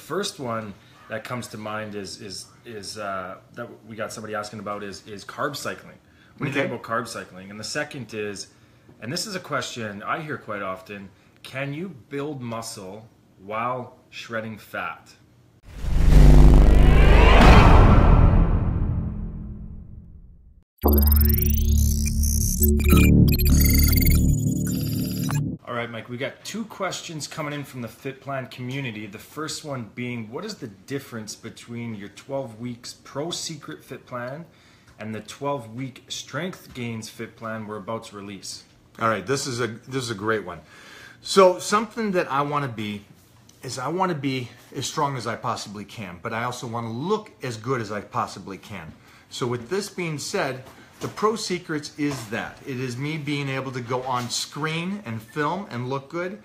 first one that comes to mind is that we got somebody asking about is carb cycling. What do you think about carb cycling? And the second is, and this is a question I hear quite often, can you build muscle while shredding fat? All right, Mike, we got two questions coming in from the fitplan community. The first one being, what is the difference between your 12 weeks pro secret fitplan and the 12-week strength gains fitplan we're about to release? All right, this is a great one. So something that I want to be is I want to be as strong as I possibly can, but I also want to look as good as I possibly can. So with this being said, the Pro Secrets is that. It is me being able to go on screen and film and look good.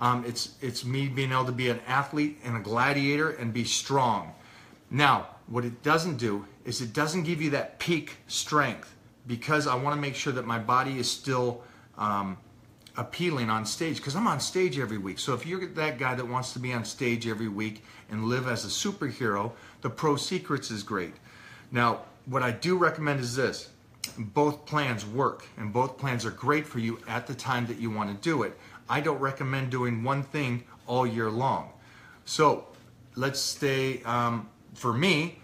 It's me being able to be an athlete and a gladiator and be strong. Now, what it doesn't do is it doesn't give you that peak strength, because I want to make sure that my body is still appealing on stage, because I'm on stage every week. So if you're that guy that wants to be on stage every week and live as a superhero, the Pro Secrets is great. Now, what I do recommend is this. Both plans work, and both plans are great for you at the time that you want to do it. I don't recommend doing one thing all year long. So let's stay, for me,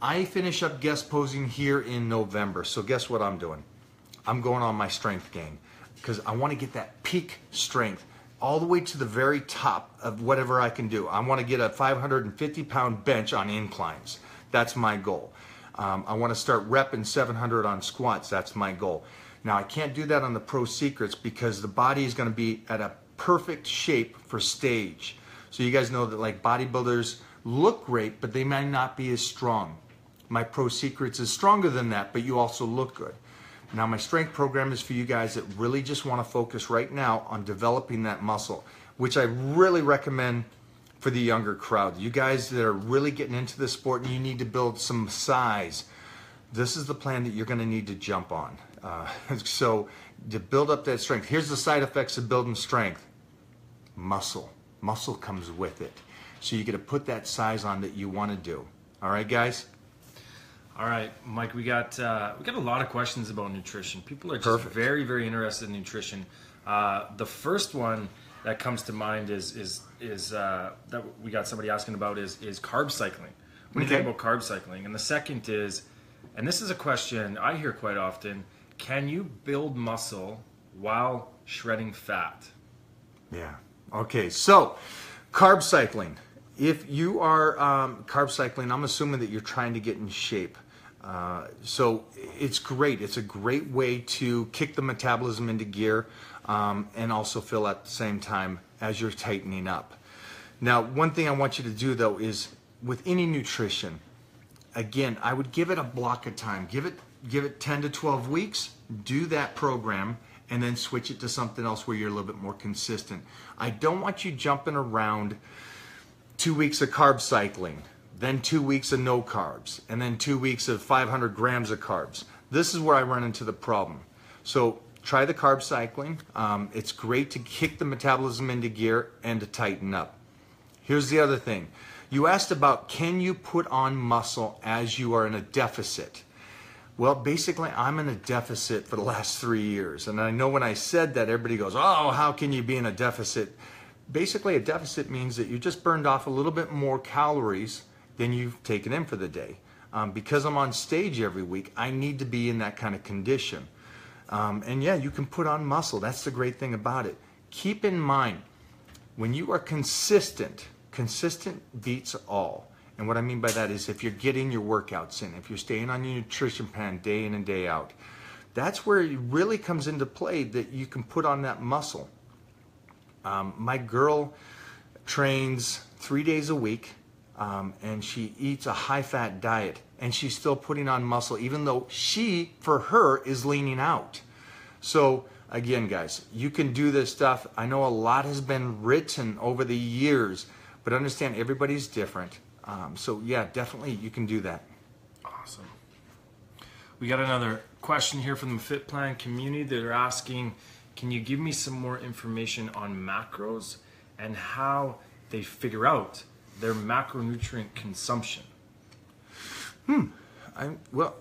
I finish up guest posing here in November. So guess what I'm doing? I'm going on my strength gain, because I want to get that peak strength all the way to the very top of whatever I can do. I want to get a 550-pound bench on inclines. That's my goal. I want to start repping 700 on squats. That's my goal. Now, I can't do that on the Pro Secrets because the body is going to be at a perfect shape for stage. So you guys know that like bodybuilders look great, but they might not be as strong. My Pro Secrets is stronger than that, but you also look good. Now, my strength program is for you guys that really just want to focus right now on developing that muscle, which I really recommend for the younger crowd. You guys that are really getting into the sport and you need to build some size, this is the plan that you're going to need to jump on. So to build up that strength, here's the side effects of building strength. Muscle. Muscle comes with it. So you got to put that size on that you want to do. All right, guys? All right, Mike, we got a lot of questions about nutrition. People are just very, very interested in nutrition. The first one that comes to mind is that we got somebody asking about is carb cycling. What do you think about carb cycling? And the second is, and this is a question I hear quite often, can you build muscle while shredding fat? Yeah. Okay, so carb cycling. If you are carb cycling, I'm assuming that you're trying to get in shape. So it's great. It's a great way to kick the metabolism into gear and also feel at the same time as you're tightening up. Now, one thing I want you to do though is with any nutrition, again, I would give it a block of time. Give it 10 to 12 weeks, do that program, and then switch it to something else where you're a little bit more consistent. I don't want you jumping around 2 weeks of carb cycling, then 2 weeks of no carbs, and then 2 weeks of 500 grams of carbs. This is where I run into the problem. So try the carb cycling. It's great to kick the metabolism into gear and to tighten up. Here's the other thing. You asked about, can you put on muscle as you are in a deficit? Well, basically, I'm in a deficit for the last 3 years. And I know when I said that, everybody goes, oh, how can you be in a deficit? Basically, a deficit means that you just burned off a little bit more calories than you've taken in for the day. Because I'm on stage every week, I need to be in that kind of condition. And yeah, you can put on muscle. That's the great thing about it. Keep in mind, when you are consistent, consistent beats all. And what I mean by that is if you're getting your workouts in, if you're staying on your nutrition plan day in and day out, that's where it really comes into play that you can put on that muscle. My girl trains 3 days a week, and she eats a high-fat diet, and she's still putting on muscle, even though she, for her, is leaning out. So again, guys, you can do this stuff. I know a lot has been written over the years, but understand everybody's different. So yeah, definitely you can do that. Awesome. We got another question here from the fitplan community. They're asking, can you give me some more information on macros and how they figure out their macronutrient consumption? Well,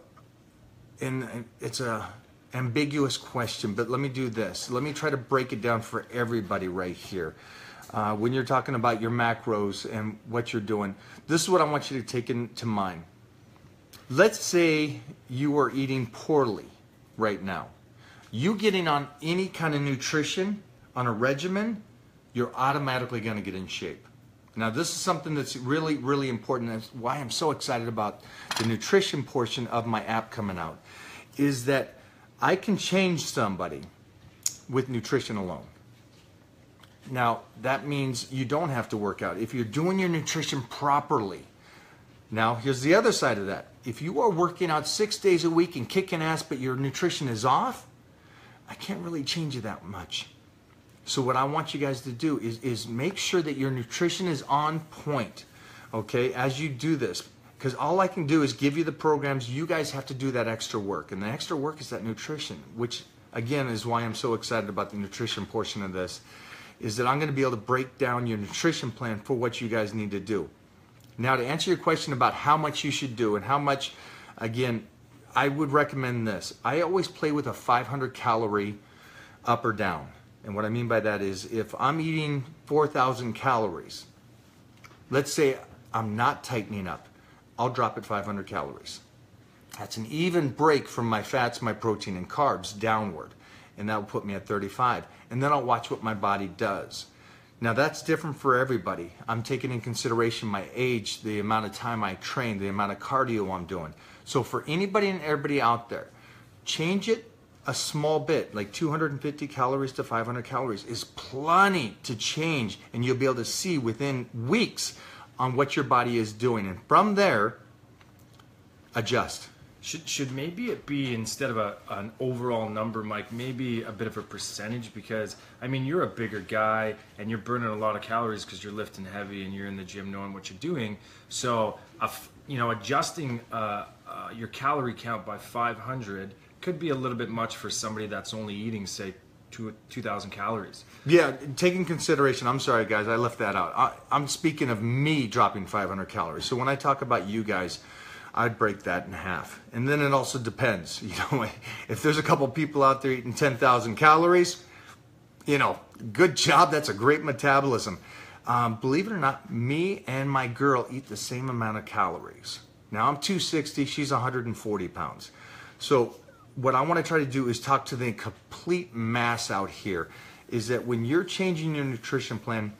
and it's a ambiguous question, but let me do this. Let me try to break it down for everybody right here. When you're talking about your macros and what you're doing, this is what I want you to take into mind. Let's say you are eating poorly right now. You getting on any kind of nutrition on a regimen, you're automatically going to get in shape. Now, this is something that's really, really important. That's why I'm so excited about the nutrition portion of my app coming out, is that I can change somebody with nutrition alone. Now, that means you don't have to work out. If you're doing your nutrition properly. Now, here's the other side of that. If you are working out 6 days a week and kicking ass, but your nutrition is off, I can't really change you that much. So what I want you guys to do is make sure that your nutrition is on point, okay, as you do this. Because all I can do is give you the programs. You guys have to do that extra work. And the extra work is that nutrition, which, again, is why I'm so excited about the nutrition portion of this, is that I'm going to be able to break down your nutrition plan for what you guys need to do. Now, to answer your question about how much you should do and how much, again, I would recommend this. I always play with a 500 calorie up or down. And what I mean by that is if I'm eating 4,000 calories, let's say I'm not tightening up, I'll drop at 500 calories. That's an even break from my fats, my protein, and carbs downward. And that will put me at 35. And then I'll watch what my body does. Now, that's different for everybody. I'm taking in consideration my age, the amount of time I train, the amount of cardio I'm doing. So for anybody and everybody out there, change it a small bit, like 250 calories to 500 calories is plenty to change, and you'll be able to see within weeks on what your body is doing. And from there, adjust. Should maybe it be, instead of an overall number, Mike, maybe a bit of a percentage? Because, I mean, you're a bigger guy and you're burning a lot of calories because you're lifting heavy and you're in the gym knowing what you're doing. So, adjusting your calorie count by 500 could be a little bit much for somebody that's only eating, say, 2,000 calories. Yeah, taking consideration, I'm sorry guys, I left that out. I'm speaking of me dropping 500 calories. So when I talk about you guys, I'd break that in half. And then it also depends. If there's a couple people out there eating 10,000 calories, good job, that's a great metabolism. Believe it or not, me and my girl eat the same amount of calories. Now I'm 260, she's 140 pounds. So what I want to try to do is talk to the complete mass out here, is that when you're changing your nutrition plan,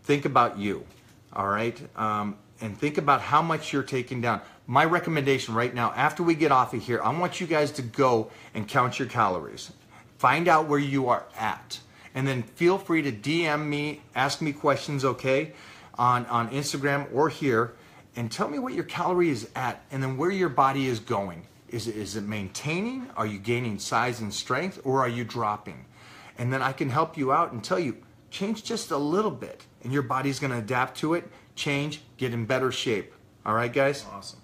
think about you, all right? And think about how much you're taking down. My recommendation right now, after we get off of here, I want you guys to go and count your calories. Find out where you are at. And then feel free to DM me, ask me questions, okay, on Instagram or here, and tell me what your calorie is at and then where your body is going. Is it maintaining? Are you gaining size and strength, or are you dropping? And then I can help you out and tell you, change just a little bit, and your body's going to adapt to it, change, get in better shape. All right, guys? Awesome.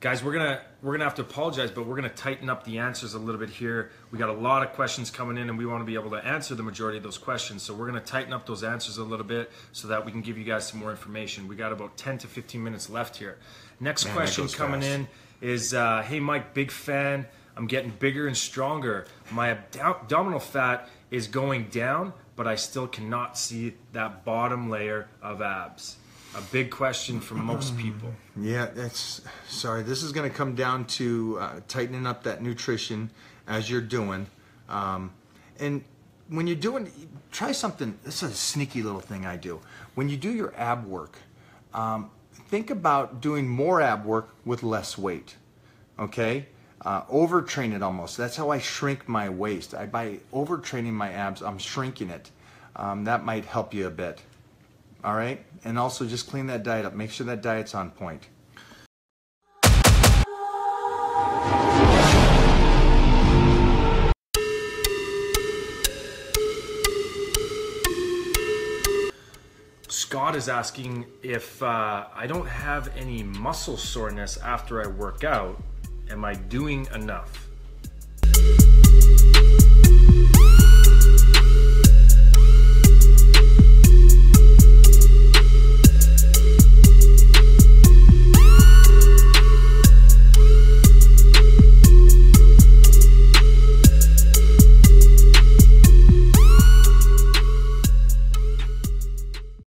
Guys, we're gonna have to apologize, but we're gonna tighten up the answers a little bit here. We got a lot of questions coming in, and we want to be able to answer the majority of those questions. So we're gonna tighten up those answers a little bit so that we can give you guys some more information. We got about 10 to 15 minutes left here. Next question coming in is, hey Mike, big fan. I'm getting bigger and stronger. My abdominal fat is going down, but I still cannot see that bottom layer of abs. A big question for most people. Yeah, this is going to come down to tightening up that nutrition as you're doing. And when you're doing, try something, this is a sneaky little thing I do. When you do your ab work, think about doing more ab work with less weight, okay? Overtrain it almost. That's how I shrink my waist. By overtraining my abs, I'm shrinking it. That might help you a bit. All right? And also just clean that diet up. Make sure that diet's on point. Scott is asking if I don't have any muscle soreness after I work out, am I doing enough?